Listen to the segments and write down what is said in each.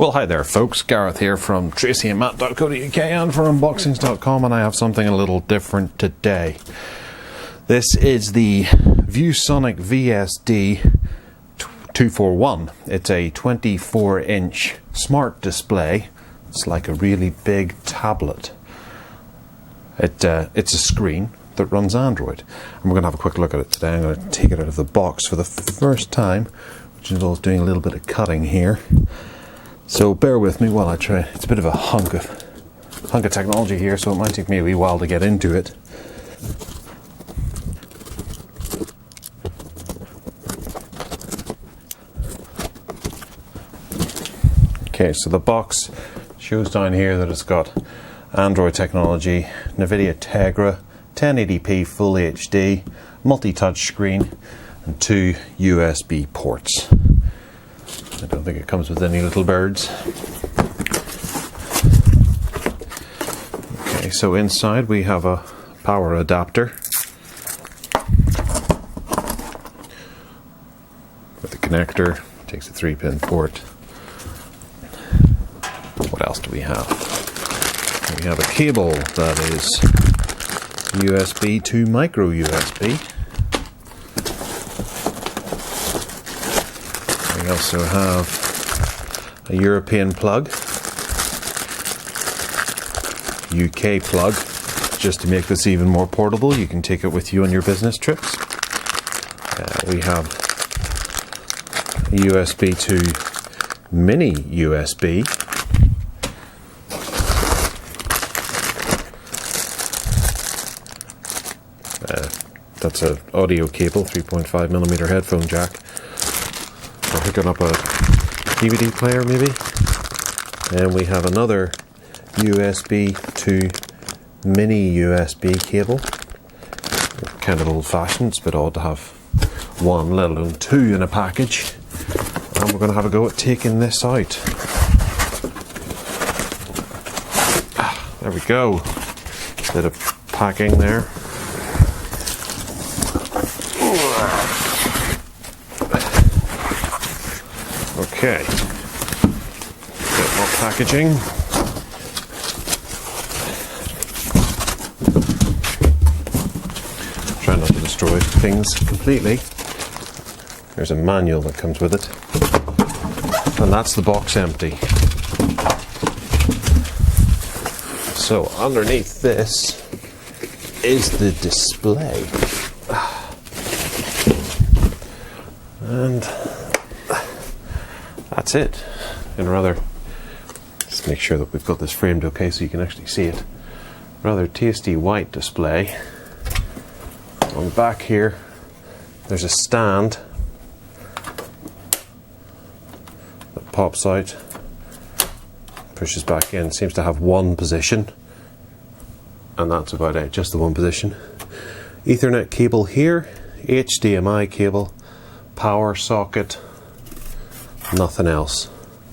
Well, hi there folks, Gareth here from tracyandmatt.co.uk and from unboxings.com, and I have something a little different today. This is the Viewsonic VSD241. It's a 24-inch smart display. It's like a really big tablet. It's a screen that runs Android. And we're going to have a quick look at it today. I'm going to take it out of the box for the first time, which involves doing a little bit of cutting here. So bear with me while I try. It's a bit of a hunk of technology here, so it might take me a wee while to get into it. Okay, so the box shows down here that it's got Android technology, NVIDIA Tegra, 1080p Full HD, multi-touch screen, and 2 USB ports. I don't think it comes with any little birds. Okay, so inside we have a power adapter with a connector, takes a 3-pin port. What else do we have? We have a cable that is USB to micro USB. We also have a European plug, UK plug, just to make this even more portable. You can take it with you on your business trips. We have a USB to mini USB. That's an audio cable, 3.5mm headphone jack. We're hooking up a DVD player maybe. And we have another USB to mini USB cable. Kind of old fashioned, it's a bit odd to have one, let alone two in a package. And we're going to have a go at taking this out. There we go. Bit of packing there. Okay, bit more packaging. Try not to destroy things completely. There's a manual that comes with it, and that's the box empty. So underneath this is the display, and that's it. In a rather, let's make sure that we've got this framed okay so you can actually see it. Rather tasty white display. On the back here, there's a stand that pops out, pushes back in. Seems to have one position, and that's about it. Just the one position. Ethernet cable here, HDMI cable, power socket. Nothing else.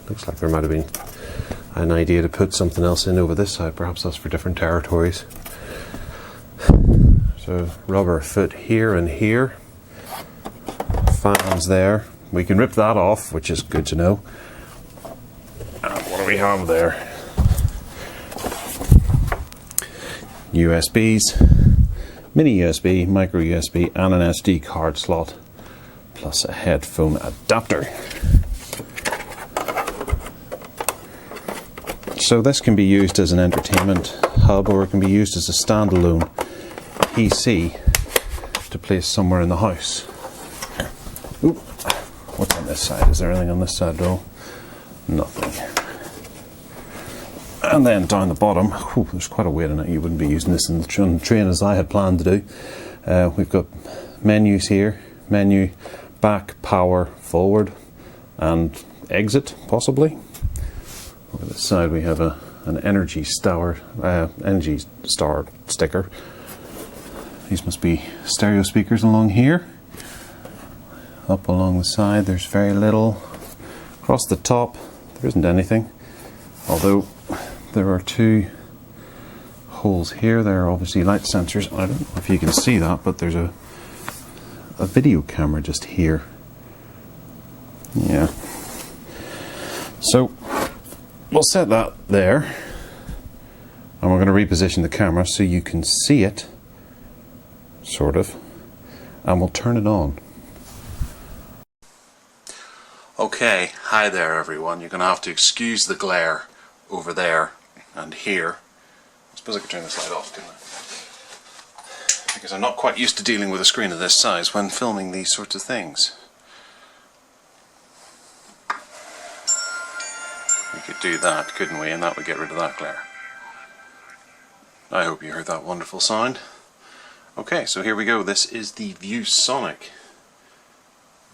Looks like there might have been an idea to put something else in over this side. Perhaps that's for different territories. So rubber foot here and here. Fans there. We can rip that off, which is good to know. And what do we have there? USBs, mini USB, micro USB, and an SD card slot, plus a headphone adapter. So this can be used as an entertainment hub, or it can be used as a standalone PC to place somewhere in the house. Oop. What's on this side? Is there anything on this side? No, nothing. And then down the bottom, there's quite a weight in it. You wouldn't be using this in the train as I had planned to do. We've got menus here, menu, back, power, forward, and exit, possibly. Over this side we have an Energy Star sticker. These must be stereo speakers along here. Up along the side there's very little. Across the top there isn't anything, although there are two holes here. There are obviously light sensors. I don't know if you can see that, but there's a video camera just here. Yeah. So we'll set that there, and we're going to reposition the camera so you can see it, sort of, and we'll turn it on. Okay, hi there everyone. You're going to have to excuse the glare over there and here. I suppose I could turn this light off, couldn't I? Because I'm not quite used to dealing with a screen of this size when filming these sorts of things. We could do that, couldn't we? And that would get rid of that glare. I hope you heard that wonderful sound. Okay, so here we go. This is the Viewsonic.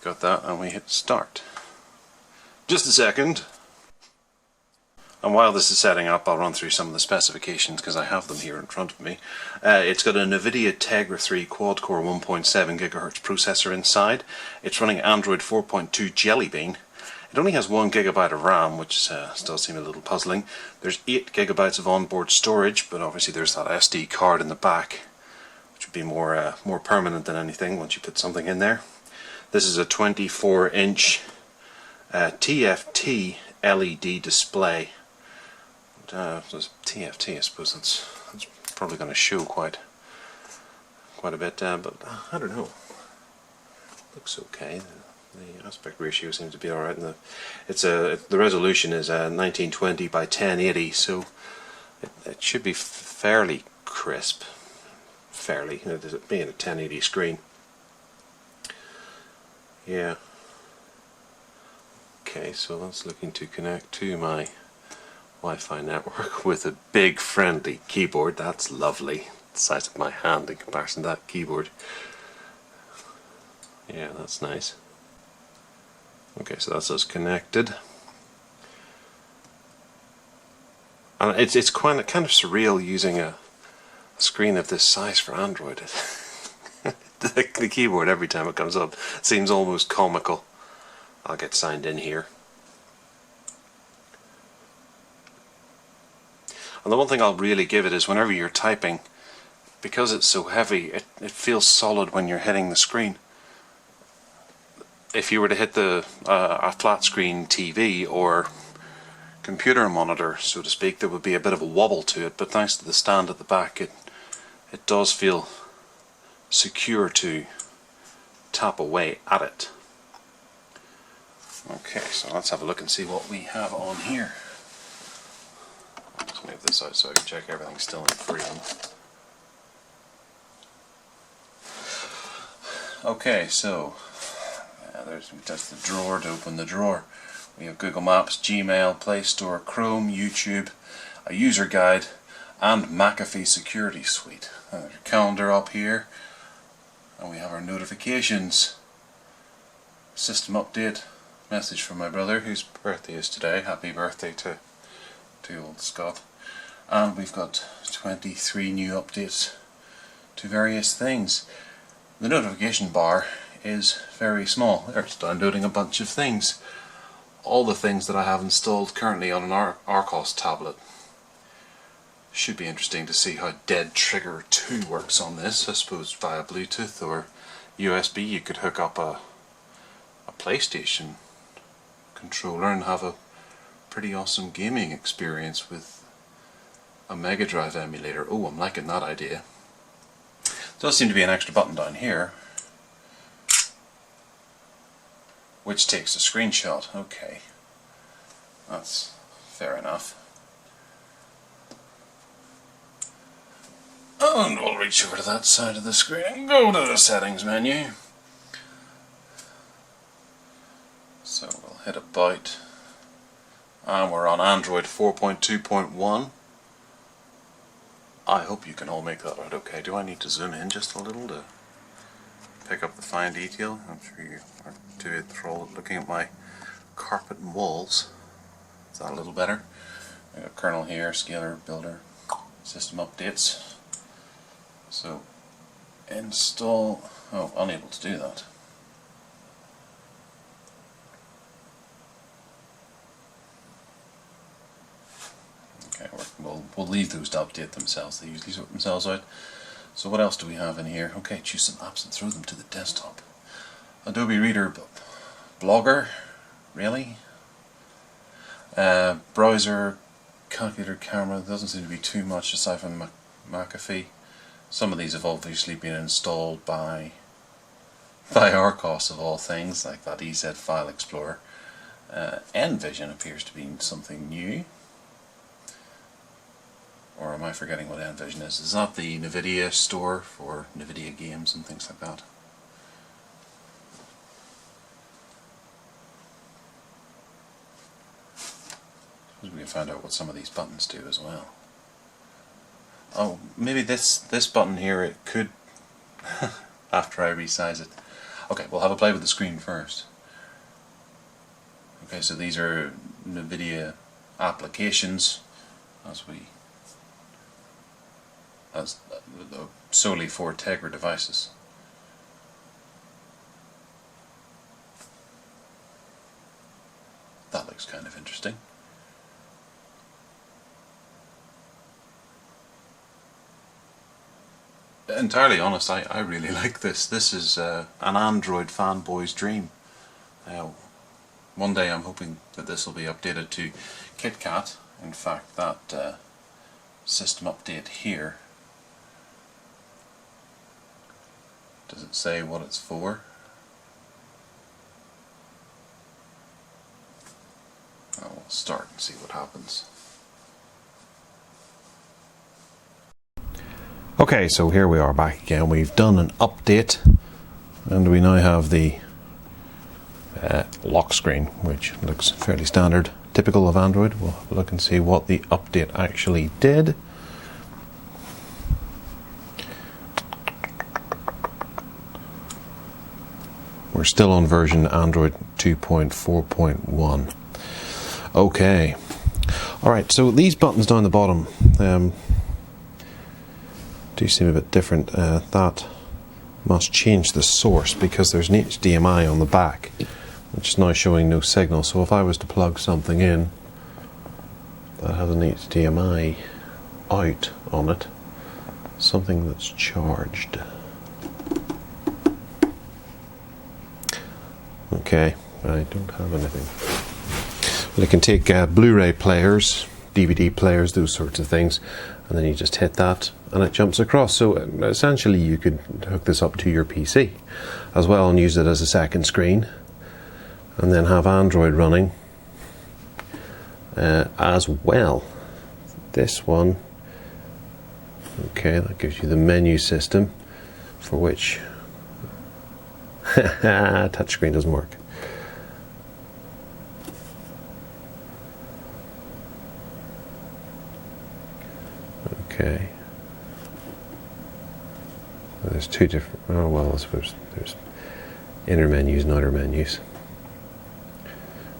Got that, and we hit start. Just a second. And while this is setting up, I'll run through some of the specifications because I have them here in front of me. It's got a NVIDIA Tegra 3 quad-core 1.7 GHz processor inside. It's running Android 4.2 Jelly Bean. It only has 1 GB of RAM, which still seems a little puzzling. There's 8 GB of onboard storage, but obviously there's that SD card in the back, which would be more permanent than anything once you put something in there. This is a 24-inch TFT LED display. TFT, I suppose that's probably going to show quite a bit, but I don't know. Looks okay. The aspect ratio seems to be alright. The resolution is 1920 by 1080, so it should be fairly crisp. Fairly, being a 1080 screen. Yeah. Okay, so that's looking to connect to my Wi-Fi network with a big friendly keyboard. That's lovely. The size of my hand in comparison to that keyboard. Yeah, that's nice. Okay, so that's us connected. And it's kind of surreal using a screen of this size for Android. The keyboard, every time it comes up, seems almost comical. I'll get signed in here. And the one thing I'll really give it is whenever you're typing, because it's so heavy, it feels solid when you're hitting the screen. If you were to hit a flat screen TV or computer monitor, so to speak, there would be a bit of a wobble to it, but thanks to the stand at the back, it does feel secure to tap away at it. Okay, so let's have a look and see what we have on here. Let's move this out so I can check everything's still in frame. Okay, so that's the drawer to open the drawer. We have Google Maps, Gmail, Play Store, Chrome, YouTube, a user guide, and McAfee Security Suite. There's a calendar up here, and we have our notifications. System update. Message from my brother whose birthday is today. Happy birthday to old Scott. And we've got 23 new updates to various things. The notification bar is very small. It's downloading a bunch of things. All the things that I have installed currently on an Arcos tablet. Should be interesting to see how Dead Trigger 2 works on this. I suppose via Bluetooth or USB you could hook up a PlayStation controller and have a pretty awesome gaming experience with a Mega Drive emulator. Oh, I'm liking that idea. There does seem to be an extra button down here which takes a screenshot. Okay, that's fair enough. And we'll reach over to that side of the screen and go to the settings menu. So we'll hit about, and we're on Android 4.2.1. I hope you can all make that out okay. Do I need to zoom in just a little to pick up the fine detail? I'm sure you are too enthralled looking at my carpet and walls. Is that a little better? We got kernel here, scaler, builder, system updates. So install, oh, unable to do that. Okay, we'll leave those to update themselves. They usually sort themselves out. So what else do we have in here? Okay, choose some apps and throw them to the desktop. Adobe Reader, Blogger, really? Browser, calculator, camera, there doesn't seem to be too much aside from McAfee. Some of these have obviously been installed by Arcos of all things, like that EZ File Explorer. NVision appears to be something new. Or am I forgetting what NVision is? Is that the NVIDIA store for NVIDIA games and things like that? We can find out what some of these buttons do as well. Oh, maybe this button here, it could, after I resize it. Okay, we'll have a play with the screen first. Okay, so these are NVIDIA applications solely for Tegra devices. That looks kind of interesting. Entirely honest, I really like this. This is an Android fanboy's dream. One day I'm hoping that this will be updated to KitKat. In fact, that system update here, does it say what it's for? We'll start and see what happens. Okay, so here we are back again. We've done an update and we now have the lock screen, which looks fairly standard, typical of Android. We'll have a look and see what the update actually did. We're still on version Android 2.4.1. Okay. Alright, so these buttons down the bottom do seem a bit different. That must change the source because there's an HDMI on the back, which is now showing no signal. So if I was to plug something in that has an HDMI out on it, something that's charged. Okay, I don't have anything. Well, I can take Blu-ray players, DVD players, those sorts of things, and then you just hit that and it jumps across. So essentially you could hook this up to your PC as well and use it as a second screen, and then have Android running as well. This one, okay, that gives you the menu system, for which touchscreen doesn't work. Okay. There's two different, oh well, I suppose there's inner menus and outer menus.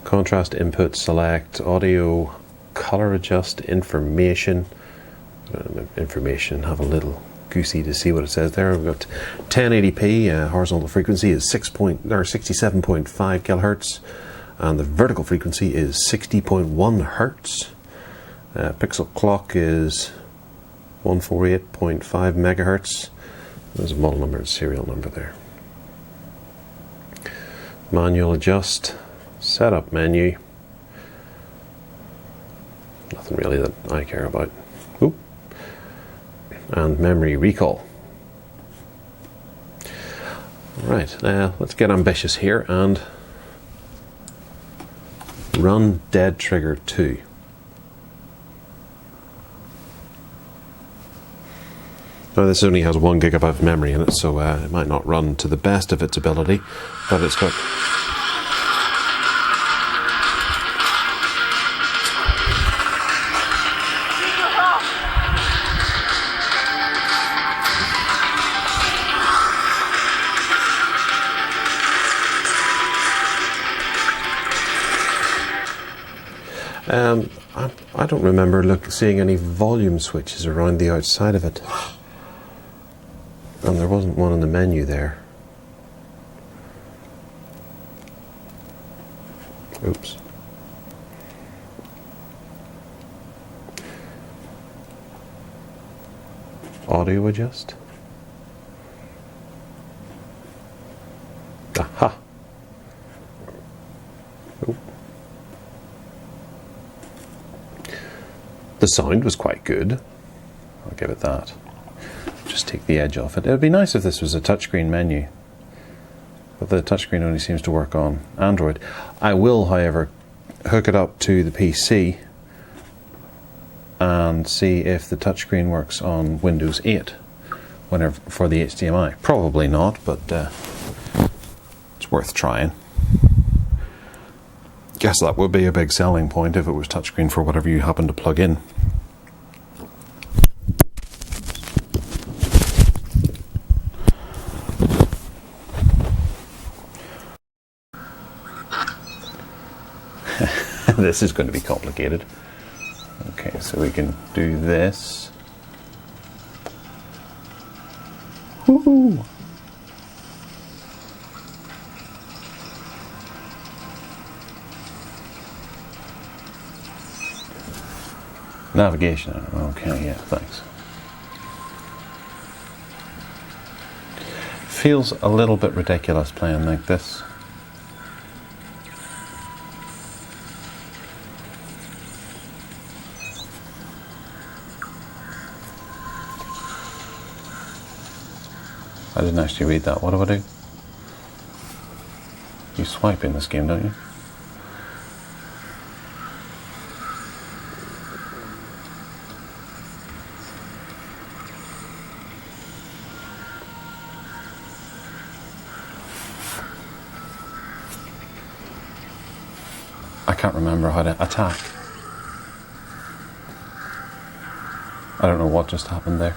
Contrast, input, select, audio, color adjust, information. Information, have a little goosey to see what it says there. We've got 1080p, horizontal frequency is 67.5 kilohertz, and the vertical frequency is 60.1 hertz. Pixel clock is 148.5 megahertz. There's a model number and serial number there. Manual adjust, setup menu. Nothing really that I care about. Oop. And memory recall. Right, let's get ambitious here and run Dead Trigger 2. Now this only has 1 gigabyte of memory in it, so it might not run to the best of its ability, but it's got... I don't remember seeing any volume switches around the outside of it. And there wasn't one in the menu there. Oops. Audio adjust. Aha. Oop. The sound was quite good. I'll give it that. Just take the edge off it. It would be nice if this was a touchscreen menu, but the touchscreen only seems to work on Android. I will, however, hook it up to the PC and see if the touchscreen works on Windows 8 whenever for the HDMI. Probably not, but it's worth trying. Guess that would be a big selling point if it was touchscreen for whatever you happen to plug in. This is going to be complicated. Okay, so we can do this. Woohoo! Navigation. Okay, yeah, thanks. Feels a little bit ridiculous playing like this. I didn't actually read that. What do I do? You swipe in this game, don't you? I can't remember how to attack. I don't know what just happened there.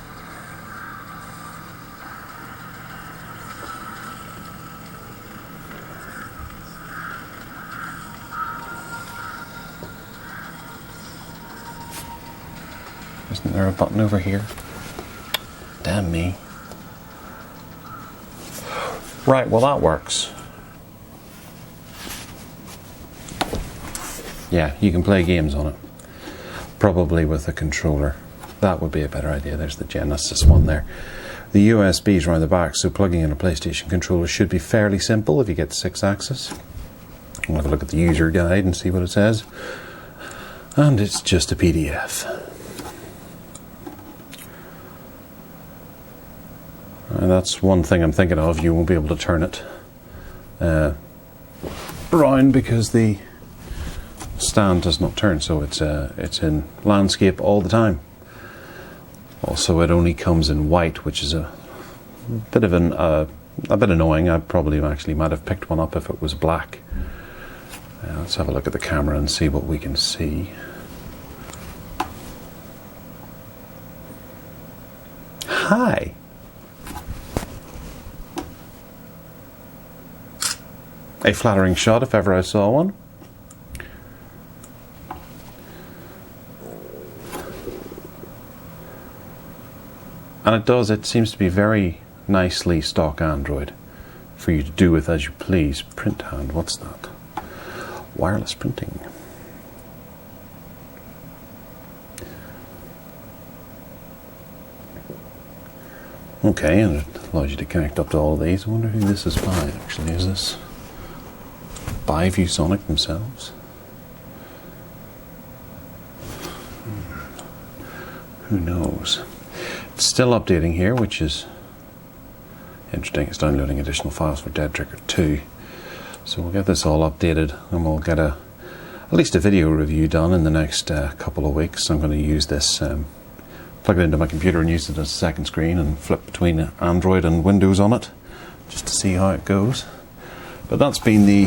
Isn't there a button over here? Damn me. Right, well that works. Yeah, you can play games on it. Probably with a controller. That would be a better idea. There's the Genesis one there. The USB's around the back, so plugging in a PlayStation controller should be fairly simple if you get 6-axis. We'll have a look at the user guide and see what it says. And it's just a PDF. And that's one thing I'm thinking of. You won't be able to turn it around because the stand does not turn, so it's in landscape all the time. Also, it only comes in white, which is a bit of a bit annoying. I probably actually might have picked one up if it was black. Let's have a look at the camera and see what we can see. Hi. A flattering shot if ever I saw one. And it seems to be very nicely stock Android for you to do with as you please. Print hand, what's that? Wireless printing. Okay, and it allows you to connect up to all of these. I wonder who this is by actually. Is this by Viewsonic themselves? Who knows? It's still updating here, which is interesting. It's downloading additional files for Dead Trigger 2. So we'll get this all updated and we'll get at least a video review done in the next couple of weeks. I'm going to use this, plug it into my computer and use it as a second screen and flip between Android and Windows on it just to see how it goes. But that's been the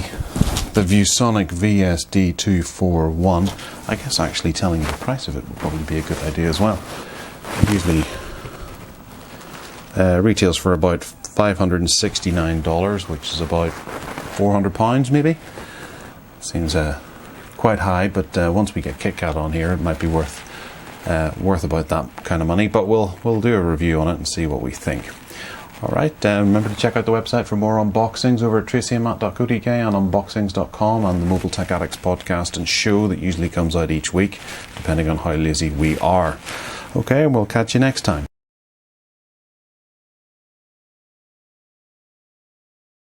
Viewsonic VSD241. I guess actually telling you the price of it would probably be a good idea as well. It usually retails for about $569, which is about £400 maybe. Seems quite high, but once we get KitKat on here, it might be worth about that kind of money. But we'll do a review on it and see what we think. All right, remember to check out the website for more unboxings over at tracyandmatt.co.uk and unboxings.com, and the Mobile Tech Addicts podcast and show that usually comes out each week, depending on how lazy we are. Okay, we'll catch you next time.